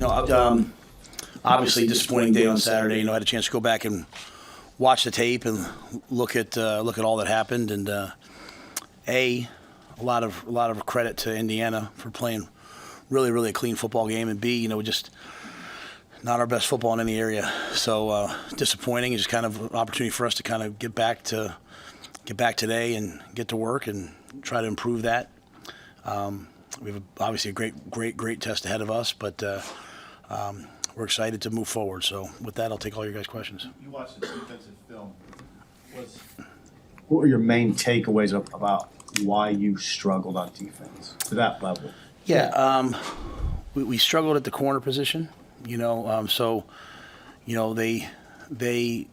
No, obviously disappointing day on Saturday. I had a chance to go back and watch the tape and look at all that happened, and a lot of credit to Indiana for playing really a clean football game, and B, just not our best football in any area. So disappointing. It's just kind of an opportunity for us to kind of get back today and get to work and try to improve that. We have obviously a great test ahead of us, but we're excited to move forward. So with that, I'll take all your guys' questions. You watched the defensive film. What were your main takeaways about why you struggled on defense to that level? Yeah, we struggled at the corner position. They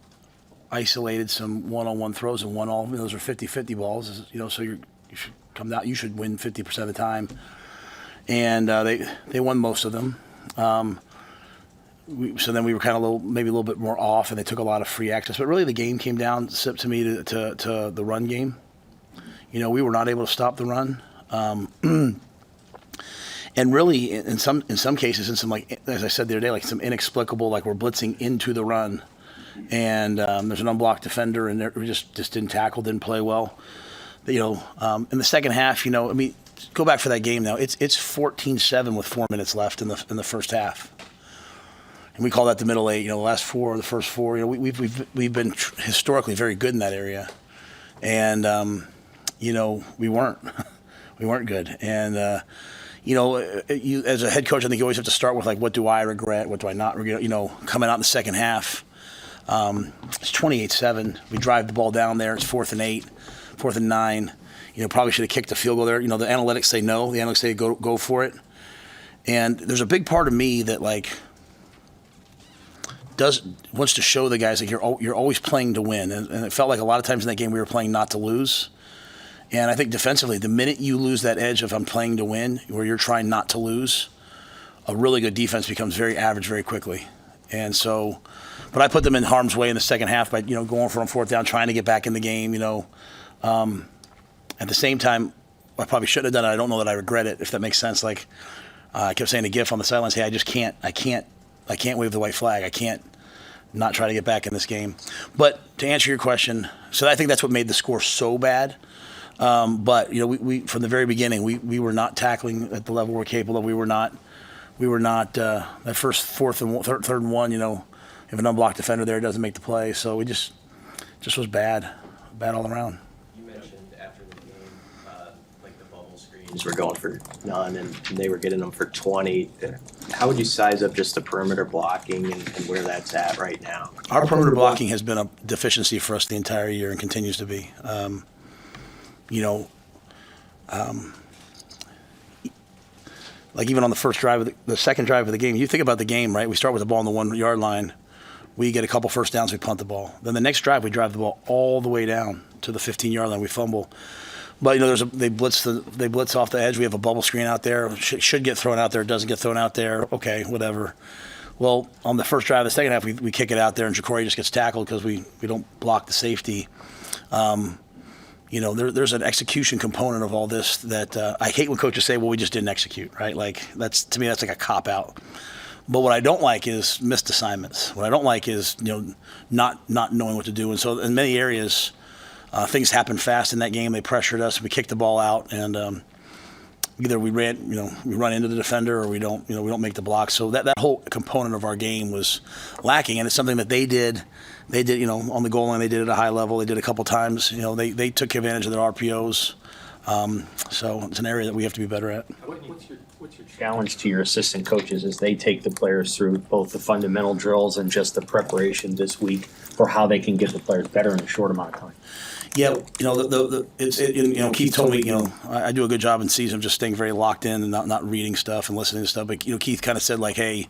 isolated some one-on-one throws and one-all. Those are 50-50 balls. So you should come down. You should win 50% of the time, and they won most of them. So then we were kind of maybe a little bit more off, and they took a lot of free access. But really, the game came down to me to the run game. We were not able to stop the run, and really, in some cases, in some, like as I said the other day, like some inexplicable, like we're blitzing into the run, and there's an unblocked defender, and we just didn't tackle, didn't play well. In the second half, go back for that game now. It's 14-7 with 4 minutes left in the first half. And we call that the middle eight. The last four, the first four. We've been historically very good in that area, and we weren't good. And you as a head coach, I think you always have to start with like, what do I regret? What do I not regret? Coming out in the second half, it's 28-7. We drive the ball down there. It's 4th and 8, 4th and 9. Probably should have kicked the field goal there. The analytics say no. The analytics say go for it. And there's a big part of me that wants to show the guys you're always playing to win, and it felt like a lot of times in that game we were playing not to lose. And I think defensively, the minute you lose that edge of I'm playing to win, where you're trying not to lose, a really good defense becomes very average very quickly. And so, but I put them in harm's way in the second half by going for 4th down, trying to get back in the game. At the same time, I probably shouldn't have done it. I don't know that I regret it, if that makes sense. Like I kept saying to Giff on the sidelines, hey, I can't wave the white flag. I can't not try to get back in this game. But to answer your question, so I think that's what made the score so bad. But we from the very beginning, we were not tackling at the level we're capable of. We were not that first 4th and 3rd and 1. If an unblocked defender there, it doesn't make the play. So we just was bad all around. Were going for none, and they were getting them for 20. How would you size up just the perimeter blocking and where that's at right now? Our perimeter blocking has been a deficiency for us the entire year and continues to be. Like even on the first drive, the second drive of the game, you think about the game, right? We start with the ball on the 1 yard line. We get a couple first downs, we punt the ball. Then the next drive, we drive the ball all the way down to the 15 yard line. We fumble. But they blitz off the edge. We have a bubble screen out there. Should get thrown out there. It doesn't get thrown out there. Okay, whatever. Well, on the first drive of the second half, we kick it out there, and Jacory just gets tackled because we don't block the safety. There's an execution component of all this that I hate when coaches say, well, we just didn't execute, right? Like to me, that's like a cop-out. But what I don't like is missed assignments. What I don't like is not knowing what to do. And so in many areas, things happened fast in that game. They pressured us. We kicked the ball out, and either we run into the defender, or we don't make the block. So that whole component of our game was lacking, and it's something that they did. They did, on the goal line. They did it at a high level. They did a couple times. They took advantage of their RPOs. So it's an area that we have to be better at. What's your challenge to your assistant coaches as they take the players through both the fundamental drills and just the preparation this week for how they can get the players better in a short amount of time? Yeah, Keith told me, I do a good job in season of just staying very locked in and not reading stuff and listening to stuff. But Keith kind of said like, hey,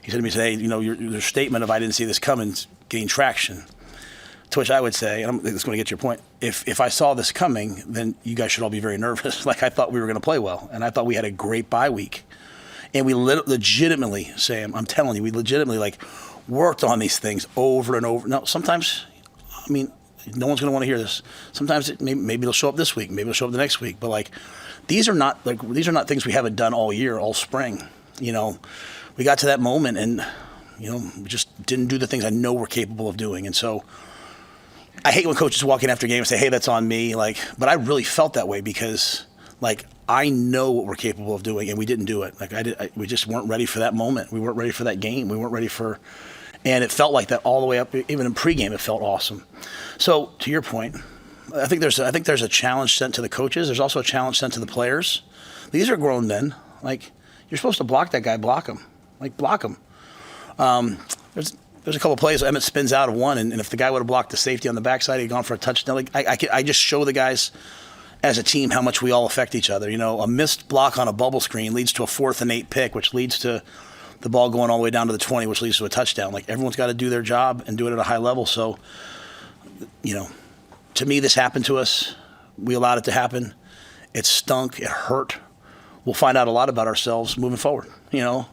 he said to me today, your statement of I didn't see this coming is getting traction. To which I would say, and I'm just going to get your point, if I saw this coming, then you guys should all be very nervous. Like I thought we were going to play well, and I thought we had a great bye week. And we legitimately, Sam, I'm telling you, we legitimately worked on these things over and over. Now, sometimes, no one's going to want to hear this. Sometimes maybe it'll show up this week, maybe it'll show up the next week. But these are not things we haven't done all year, all spring. we got to that moment and, we just didn't do the things I know we're capable of doing. And so I hate when coaches walk in after a game and say, hey, that's on me. But I really felt that way because, I know what we're capable of doing, and we didn't do it. We just weren't ready for that moment. We weren't ready for that game. We weren't ready and it felt like that all the way up. Even in pregame, it felt awesome. So to your point, I think there's a challenge sent to the coaches. There's also a challenge sent to the players. These are grown men. You're supposed to block that guy. Block him. Block him. There's a couple of plays. Emmett spins out of one, and if the guy would have blocked the safety on the backside, he'd gone for a touchdown. I just show the guys as a team how much we all affect each other. A missed block on a bubble screen leads to a 4th and 8 pick, which leads to the ball going all the way down to the 20, which leads to a touchdown. Everyone's got to do their job and do it at a high level. So, to me, this happened to us. We allowed it to happen. It stunk. It hurt. We'll find out a lot about ourselves moving forward. We'll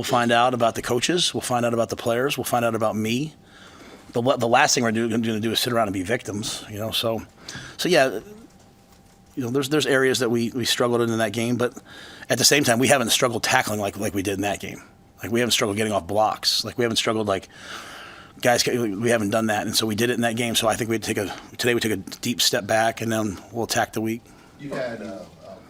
find out about the coaches. We'll find out about the players. We'll find out about me. The last thing we're going to do is sit around and be victims. So yeah. There's areas that we struggled in that game, but at the same time, we haven't struggled tackling like we did in that game. We haven't struggled getting off blocks. We haven't struggled guys. We haven't done that, and so we did it in that game. So I think today we took a deep step back, and then we'll attack the week. You've had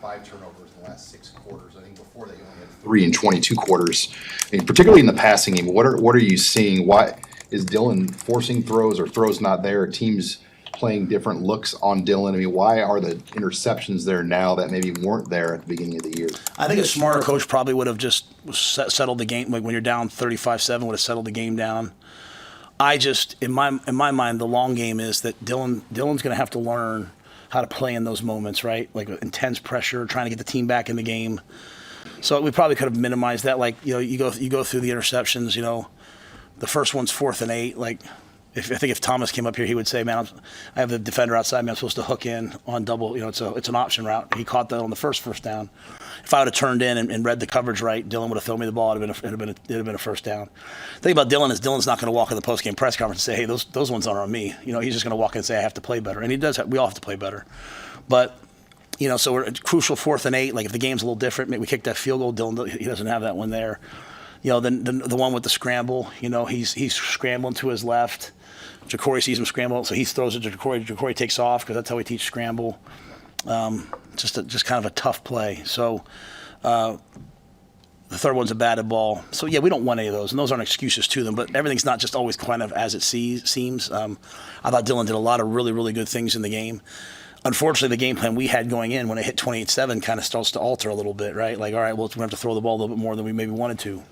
5 turnovers in the last 6 quarters. I think before that you only had 3 in 22 quarters. Particularly in the passing game, what are you seeing? Why is Dylan forcing throws or throws not there? Teams playing different looks on Dylan? Why are the interceptions there now that maybe weren't there at the beginning of the year? I think a smarter coach probably would have just settled the game. When you're down 35-7, would have settled the game down. In my mind, the long game is that Dylan's going to have to learn how to play in those moments, right? Intense pressure, trying to get the team back in the game. So we probably could have minimized that. You go through the interceptions. The first one's 4th and 8. I think if Thomas came up here, he would say, man, I have the defender outside me. I'm supposed to hook in on double. It's an option route. He caught that on the first down. If I would have turned in and read the coverage right, Dylan would have thrown me the ball. It'd have been a first down. The thing about Dylan is Dylan's not going to walk in the postgame press conference and say, hey, those ones aren't on me. He's just going to walk in and say, I have to play better. And he does. We all have to play better. But, so we're at crucial 4th and 8. If the game's a little different, maybe we kick that field goal. Dylan, he doesn't have that one there. Then the one with the scramble, he's scrambling to his left. Jacory sees him scramble, so he throws it to Jacory. Jacory takes off because that's how we teach scramble. Just kind of a tough play. So the third one's a batted ball. So yeah, we don't want any of those, and those aren't excuses to them. But everything's not just always kind of as it seems. I thought Dylan did a lot of really, really good things in the game. Unfortunately, the game plan we had going in when it hit 28-7 kind of starts to alter a little bit, right? All right, well, we're going to have to throw the ball a little bit more than we maybe wanted to.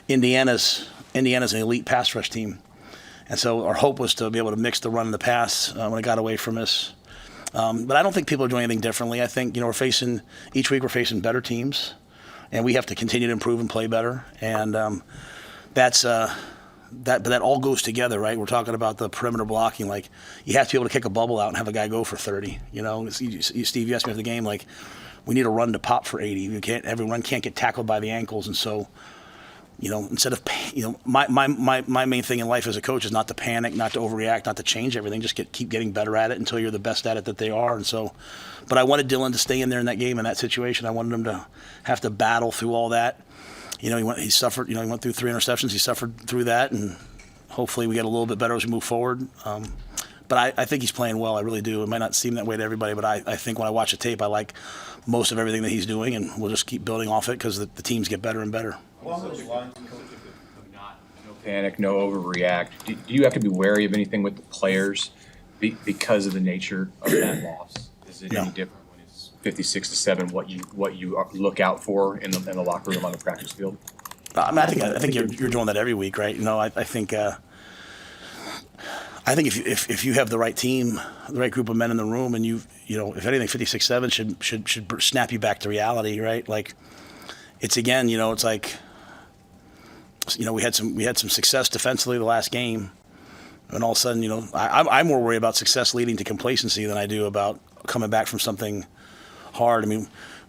Indiana's an elite pass rush team. And so our hope was to be able to mix the run and the pass when it got away from us. But I don't think people are doing anything differently. I think, each week we're facing better teams, and we have to continue to improve and play better. And but that all goes together, right? We're talking about the perimeter blocking. You have to be able to kick a bubble out and have a guy go for 30. Steve, you asked me after the game, we need a run to pop for 80. Every run can't get tackled by the ankles, and so. Instead of, my main thing in life as a coach is not to panic, not to overreact, not to change everything. Just keep getting better at it until you're the best at it that they are. And so, but I wanted Dylan to stay in there in that game, in that situation. I wanted him to have to battle through all that. He suffered. He went through 3 interceptions. He suffered through that, and hopefully we get a little bit better as we move forward. But I think he's playing well. I really do. It might not seem that way to everybody, but I think when I watch the tape, I like most of everything that he's doing, and we'll just keep building off it because the teams get better and better. Along those lines, No panic, no overreact. Do you have to be wary of anything with the players because of the nature of that loss? Is it any different when it's 56-7? What you look out for in the locker room on the practice field? I think you're doing that every week, right? I think if you have the right team, the right group of men in the room, and if anything, 56-7 should snap you back to reality, right? It's again, it's we had some success defensively the last game, and all of a sudden, I'm more worried about success leading to complacency than I do about coming back from something hard.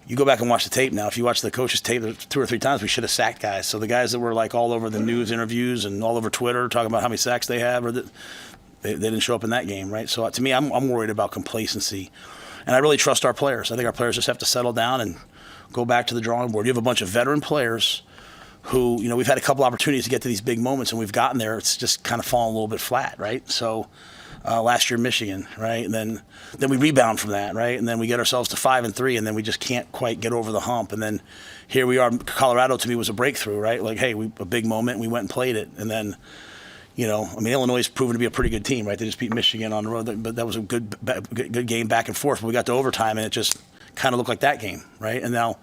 You go back and watch the tape now. If you watch the coach's tape 2 or 3 times, we should have sacked guys. So the guys that were all over the news interviews and all over Twitter talking about how many sacks they have, they didn't show up in that game, right? So to me, I'm worried about complacency, and I really trust our players. I think our players just have to settle down and go back to the drawing board. You have a bunch of veteran players who, you know, we've had a couple opportunities to get to these big moments, and we've gotten there. It's just kind of fallen a little bit flat, right? So last year, Michigan, right? And then we rebound from that, right? And then we get ourselves to 5-3, and then we just can't quite get over the hump. And then here we are. Colorado, to me, was a breakthrough, right? Like, hey, a big moment. We went and played it. And then, you know, I mean, Illinois has proven to be a pretty good team, right? They just beat Michigan on the road, but that was a good game back and forth. But we got to overtime, and it just kind of looked like that game, right? And now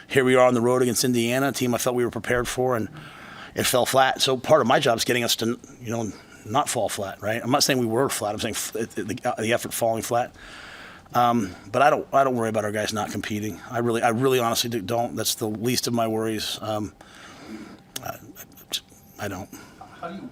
here we are on the road against Indiana, a team I felt we were prepared for, and it fell flat. So part of my job is getting us to, you know, not fall flat, right? I'm not saying we were flat. I'm saying the effort falling flat. But I don't worry about our guys not competing. I really honestly don't. That's the least of my worries. I don't. How do you